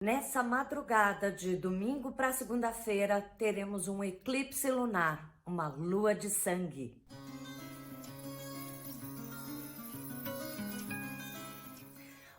Nessa madrugada de domingo para segunda-feira, teremos um eclipse lunar, uma lua de sangue.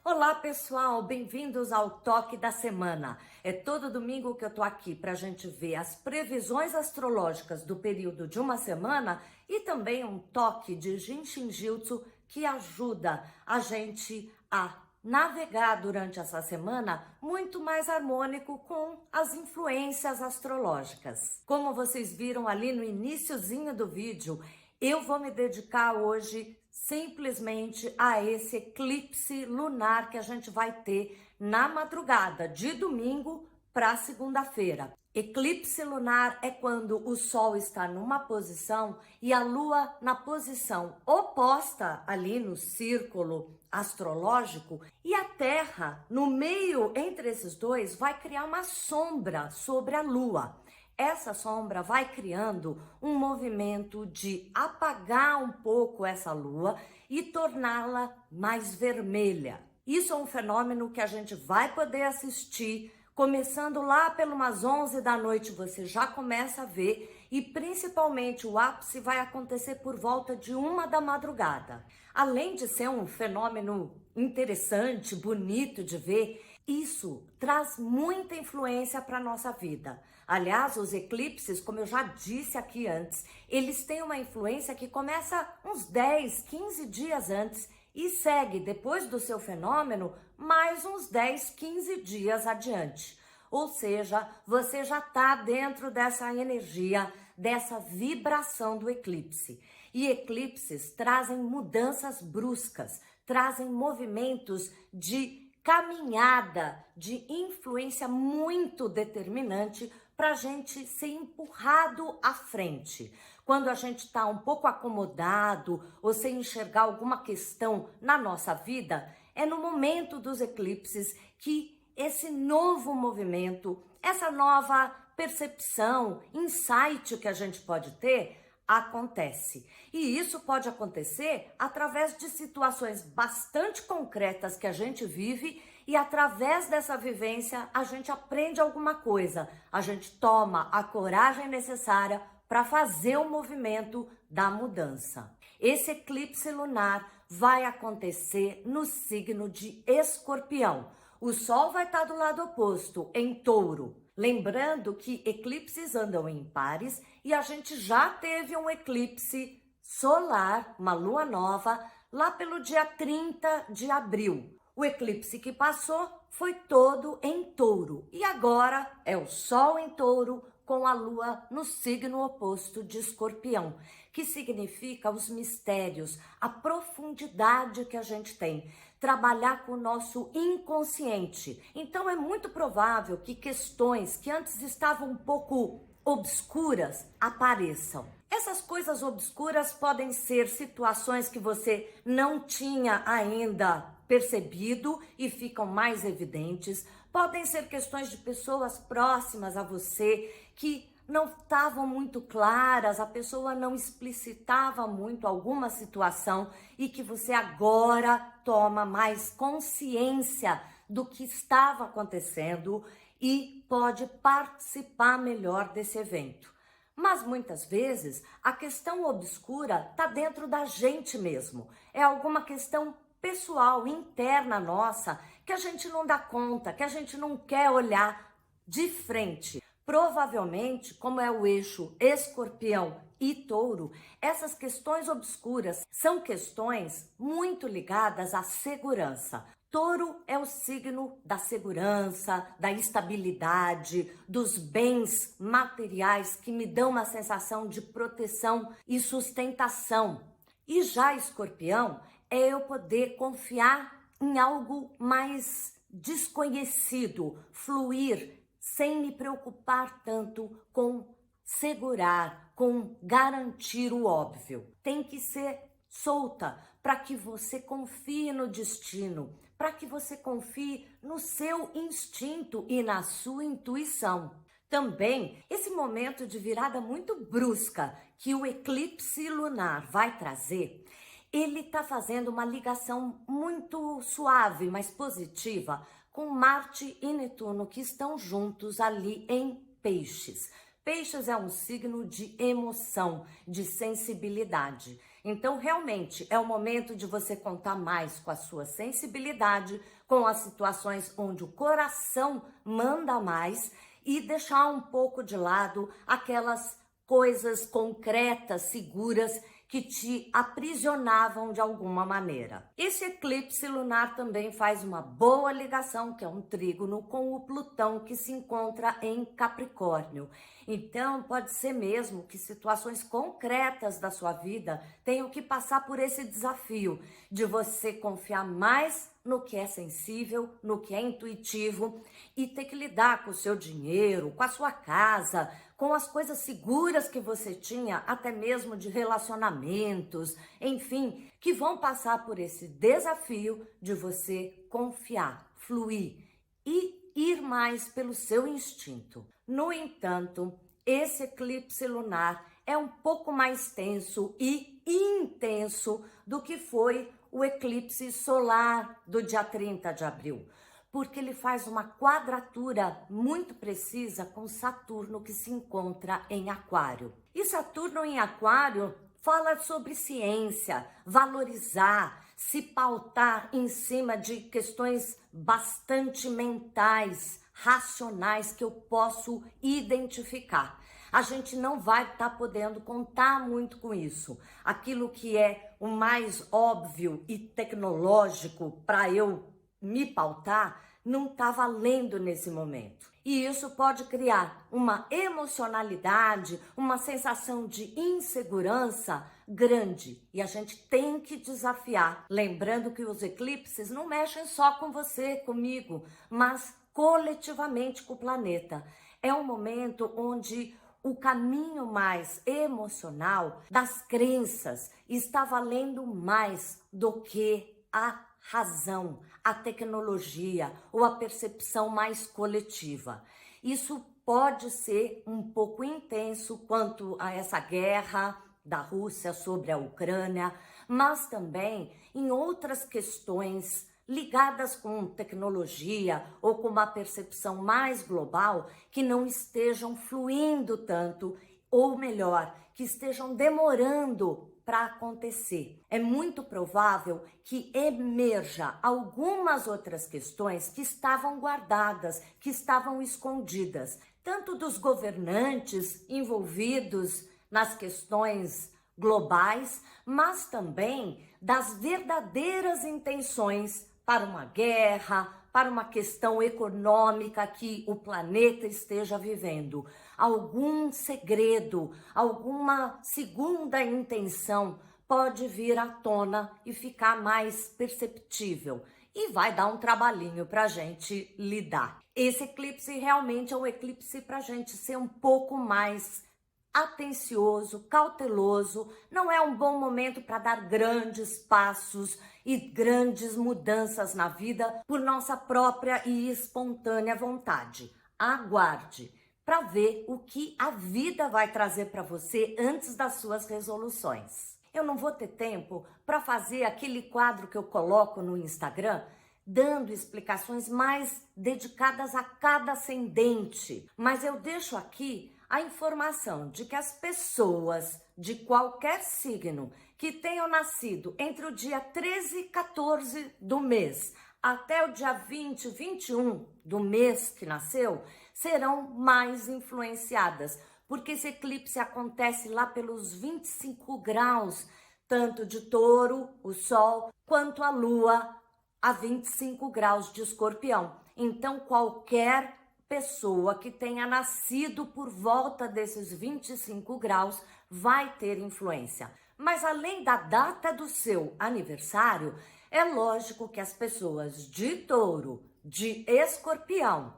Olá pessoal, bem-vindos ao Toque da Semana. É todo domingo que eu tô aqui para a gente ver as previsões astrológicas do período de uma semana e também um toque de Jinshin Jyutsu que ajuda a gente a navegar durante essa semana muito mais harmônico com as influências astrológicas. Como vocês viram ali no iniciozinho do vídeo, eu vou me dedicar hoje simplesmente a esse eclipse lunar que a gente vai ter na madrugada de domingo para segunda-feira. Eclipse lunar é quando o Sol está numa posição e a Lua na posição oposta ali no círculo astrológico e a Terra no meio entre esses dois vai criar uma sombra sobre a Lua. Essa sombra vai criando um movimento de apagar um pouco essa lua e torná-la mais vermelha. Isso é um fenômeno que a gente vai poder assistir, começando lá pelas 11 da noite, você já começa a ver, e principalmente o ápice vai acontecer por volta de 1 da madrugada. Além de ser um fenômeno interessante, bonito de ver, isso traz muita influência para a nossa vida. Aliás, os eclipses, como eu já disse aqui antes, eles têm uma influência que começa uns 10, 15 dias antes e segue, depois do seu fenômeno, mais uns 10, 15 dias adiante. Ou seja, você já está dentro dessa energia, dessa vibração do eclipse. E eclipses trazem mudanças bruscas, trazem movimentos de caminhada, de influência muito determinante para a gente ser empurrado à frente. Quando a gente está um pouco acomodado ou sem enxergar alguma questão na nossa vida, é no momento dos eclipses que esse novo movimento, essa nova percepção, insight que a gente pode ter, acontece. E isso pode acontecer através de situações bastante concretas que a gente vive e através dessa vivência a gente aprende alguma coisa, a gente toma a coragem necessária para fazer o movimento da mudança. Esse eclipse lunar vai acontecer no signo de Escorpião. O Sol vai estar do lado oposto, em Touro. Lembrando que eclipses andam em pares e a gente já teve um eclipse solar, uma lua nova, lá pelo dia 30 de abril. O eclipse que passou foi todo em Touro e agora é o Sol em Touro com a Lua no signo oposto de Escorpião, que significa os mistérios, a profundidade que a gente tem, trabalhar com o nosso inconsciente. Então é muito provável que questões que antes estavam um pouco obscuras apareçam. Essas coisas obscuras podem ser situações que você não tinha ainda percebido e ficam mais evidentes. Podem ser questões de pessoas próximas a você que não estavam muito claras, a pessoa não explicitava muito alguma situação e que você agora toma mais consciência do que estava acontecendo e pode participar melhor desse evento. Mas muitas vezes a questão obscura está dentro da gente mesmo, é alguma questão pessoal, interna nossa, que a gente não dá conta, que a gente não quer olhar de frente. Provavelmente, como é o eixo Escorpião e Touro, essas questões obscuras são questões muito ligadas à segurança. Touro é o signo da segurança, da estabilidade, dos bens materiais que me dão uma sensação de proteção e sustentação. E já Escorpião é eu poder confiar em algo mais desconhecido, fluir, sem me preocupar tanto com segurar, com garantir o óbvio. Tem que ser solta para que você confie no destino, para que você confie no seu instinto e na sua intuição. Também, esse momento de virada muito brusca que o eclipse lunar vai trazer, ele está fazendo uma ligação muito suave, mas positiva com Marte e Netuno que estão juntos ali em Peixes. Peixes é um signo de emoção, de sensibilidade. Então, realmente, é o momento de você contar mais com a sua sensibilidade, com as situações onde o coração manda mais e deixar um pouco de lado aquelas coisas concretas, seguras, que te aprisionavam de alguma maneira. Esse eclipse lunar também faz uma boa ligação, que é um trígono, com o Plutão que se encontra em Capricórnio. Então, pode ser mesmo que situações concretas da sua vida tenham que passar por esse desafio de você confiar mais no que é sensível, no que é intuitivo e ter que lidar com o seu dinheiro, com a sua casa, com as coisas seguras que você tinha, até mesmo de relacionamentos, enfim, que vão passar por esse desafio de você confiar, fluir e ir mais pelo seu instinto. No entanto, esse eclipse lunar é um pouco mais tenso e intenso do que foi o eclipse solar do dia 30 de abril, porque ele faz uma quadratura muito precisa com Saturno que se encontra em Aquário. E Saturno em Aquário fala sobre ciência, valorizar, se pautar em cima de questões bastante mentais, racionais que eu posso identificar. A gente não vai estar podendo contar muito com isso. Aquilo que é o mais óbvio e tecnológico para eu me pautar não está valendo nesse momento. E isso pode criar uma emocionalidade, uma sensação de insegurança grande. E a gente tem que desafiar. Lembrando que os eclipses não mexem só com você, comigo, mas coletivamente com o planeta. É um momento onde o caminho mais emocional das crenças está valendo mais do que a razão, a tecnologia ou a percepção mais coletiva. Isso pode ser um pouco intenso quanto a essa guerra da Rússia sobre a Ucrânia, mas também em outras questões ligadas com tecnologia ou com uma percepção mais global que não estejam fluindo tanto, ou melhor, que estejam demorando para acontecer. É muito provável que emerja algumas outras questões que estavam guardadas, que estavam escondidas, tanto dos governantes envolvidos nas questões globais, mas também das verdadeiras intenções para uma guerra, para uma questão econômica que o planeta esteja vivendo. Algum segredo, alguma segunda intenção pode vir à tona e ficar mais perceptível. E vai dar um trabalhinho para a gente lidar. Esse eclipse realmente é um eclipse para a gente ser um pouco mais atencioso, cauteloso. Não é um bom momento para dar grandes passos e grandes mudanças na vida por nossa própria e espontânea vontade. Aguarde para ver o que a vida vai trazer para você antes das suas resoluções. Eu não vou ter tempo para fazer aquele quadro que eu coloco no Instagram, dando explicações mais dedicadas a cada ascendente, mas eu deixo aqui a informação de que as pessoas de qualquer signo que tenham nascido entre o dia 13 e 14 do mês até o dia 20, 21 do mês que nasceu, serão mais influenciadas, porque esse eclipse acontece lá pelos 25 graus, tanto de Touro, o Sol, quanto a Lua, a 25 graus de Escorpião. Então, qualquer pessoa que tenha nascido por volta desses 25 graus vai ter influência. Mas além da data do seu aniversário, é lógico que as pessoas de Touro, de Escorpião,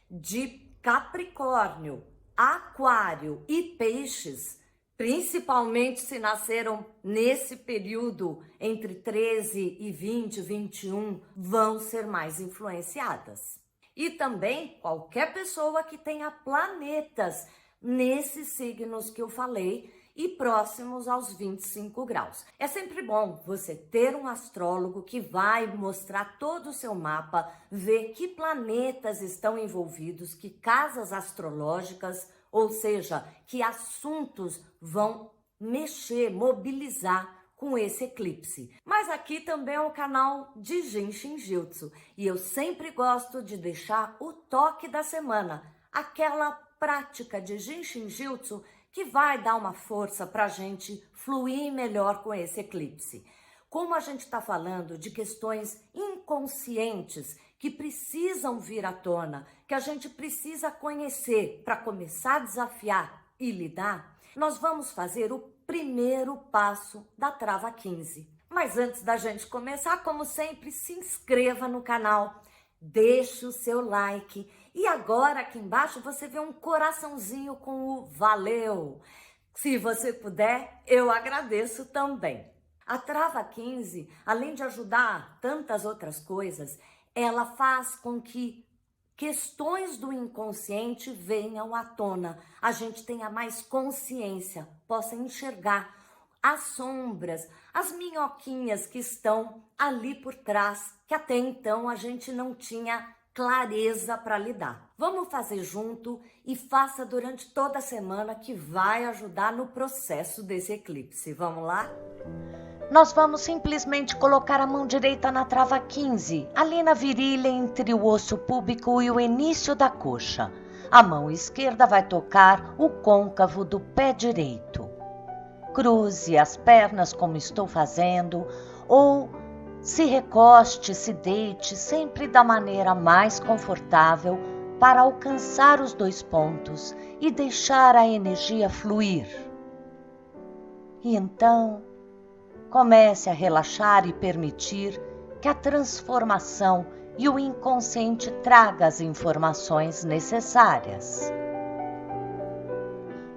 de Capricórnio, Aquário e Peixes, principalmente se nasceram nesse período entre 13 e 20, 21, vão ser mais influenciadas. E também qualquer pessoa que tenha planetas nesses signos que eu falei e próximos aos 25 graus. É sempre bom você ter um astrólogo que vai mostrar todo o seu mapa, ver que planetas estão envolvidos, que casas astrológicas, ou seja, que assuntos vão mexer, mobilizar com esse eclipse. Mas aqui também é um canal de Jinshin Jutsu e eu sempre gosto de deixar o toque da semana, aquela prática de Jinshin Jutsu que vai dar uma força para a gente fluir melhor com esse eclipse. Como a gente está falando de questões inconscientes que precisam vir à tona, que a gente precisa conhecer para começar a desafiar e lidar, nós vamos fazer o primeiro passo da Trava 15. Mas antes da gente começar, como sempre, se inscreva no canal, deixe o seu like e agora aqui embaixo você vê um coraçãozinho com o valeu. Se você puder, eu agradeço também. A Trava 15, além de ajudar tantas outras coisas, ela faz com que questões do inconsciente venham à tona, a gente tenha mais consciência, possa enxergar as sombras, as minhoquinhas que estão ali por trás, que até então a gente não tinha clareza para lidar. Vamos fazer junto e faça durante toda a semana que vai ajudar no processo desse eclipse. Vamos lá? Nós vamos simplesmente colocar a mão direita na trava 15, ali na virilha entre o osso púbico e o início da coxa. A mão esquerda vai tocar o côncavo do pé direito. Cruze as pernas como estou fazendo, ou se recoste, se deite, sempre da maneira mais confortável para alcançar os dois pontos e deixar a energia fluir. E então, comece a relaxar e permitir que a transformação e o inconsciente traga as informações necessárias.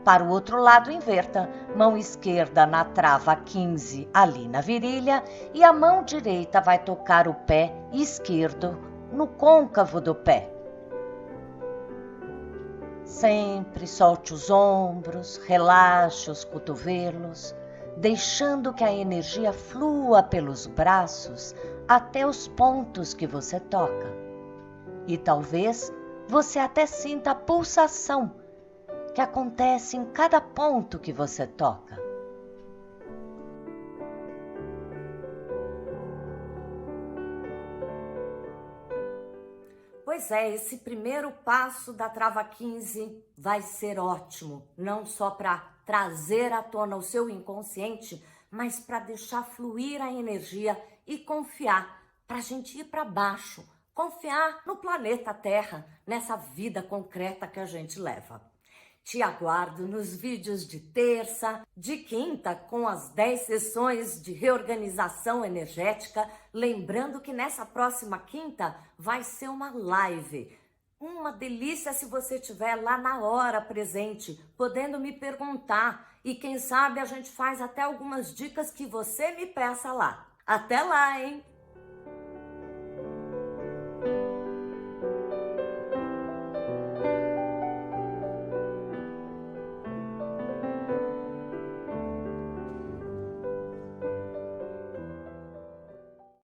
Para o outro lado, inverta. Mão esquerda na trava 15, ali na virilha, e a mão direita vai tocar o pé esquerdo no côncavo do pé. Sempre solte os ombros, relaxe os cotovelos, deixando que a energia flua pelos braços até os pontos que você toca. E talvez você até sinta a pulsação que acontece em cada ponto que você toca. Pois é, esse primeiro passo da Trava 15 vai ser ótimo, não só para trazer à tona o seu inconsciente, mas para deixar fluir a energia e confiar, para a gente ir para baixo, confiar no planeta Terra, nessa vida concreta que a gente leva. Te aguardo nos vídeos de terça, de quinta, com as 10 sessões de reorganização energética. Lembrando que nessa próxima quinta vai ser uma live. Uma delícia se você estiver lá na hora presente, podendo me perguntar. E quem sabe a gente faz até algumas dicas que você me peça lá. Até lá, hein?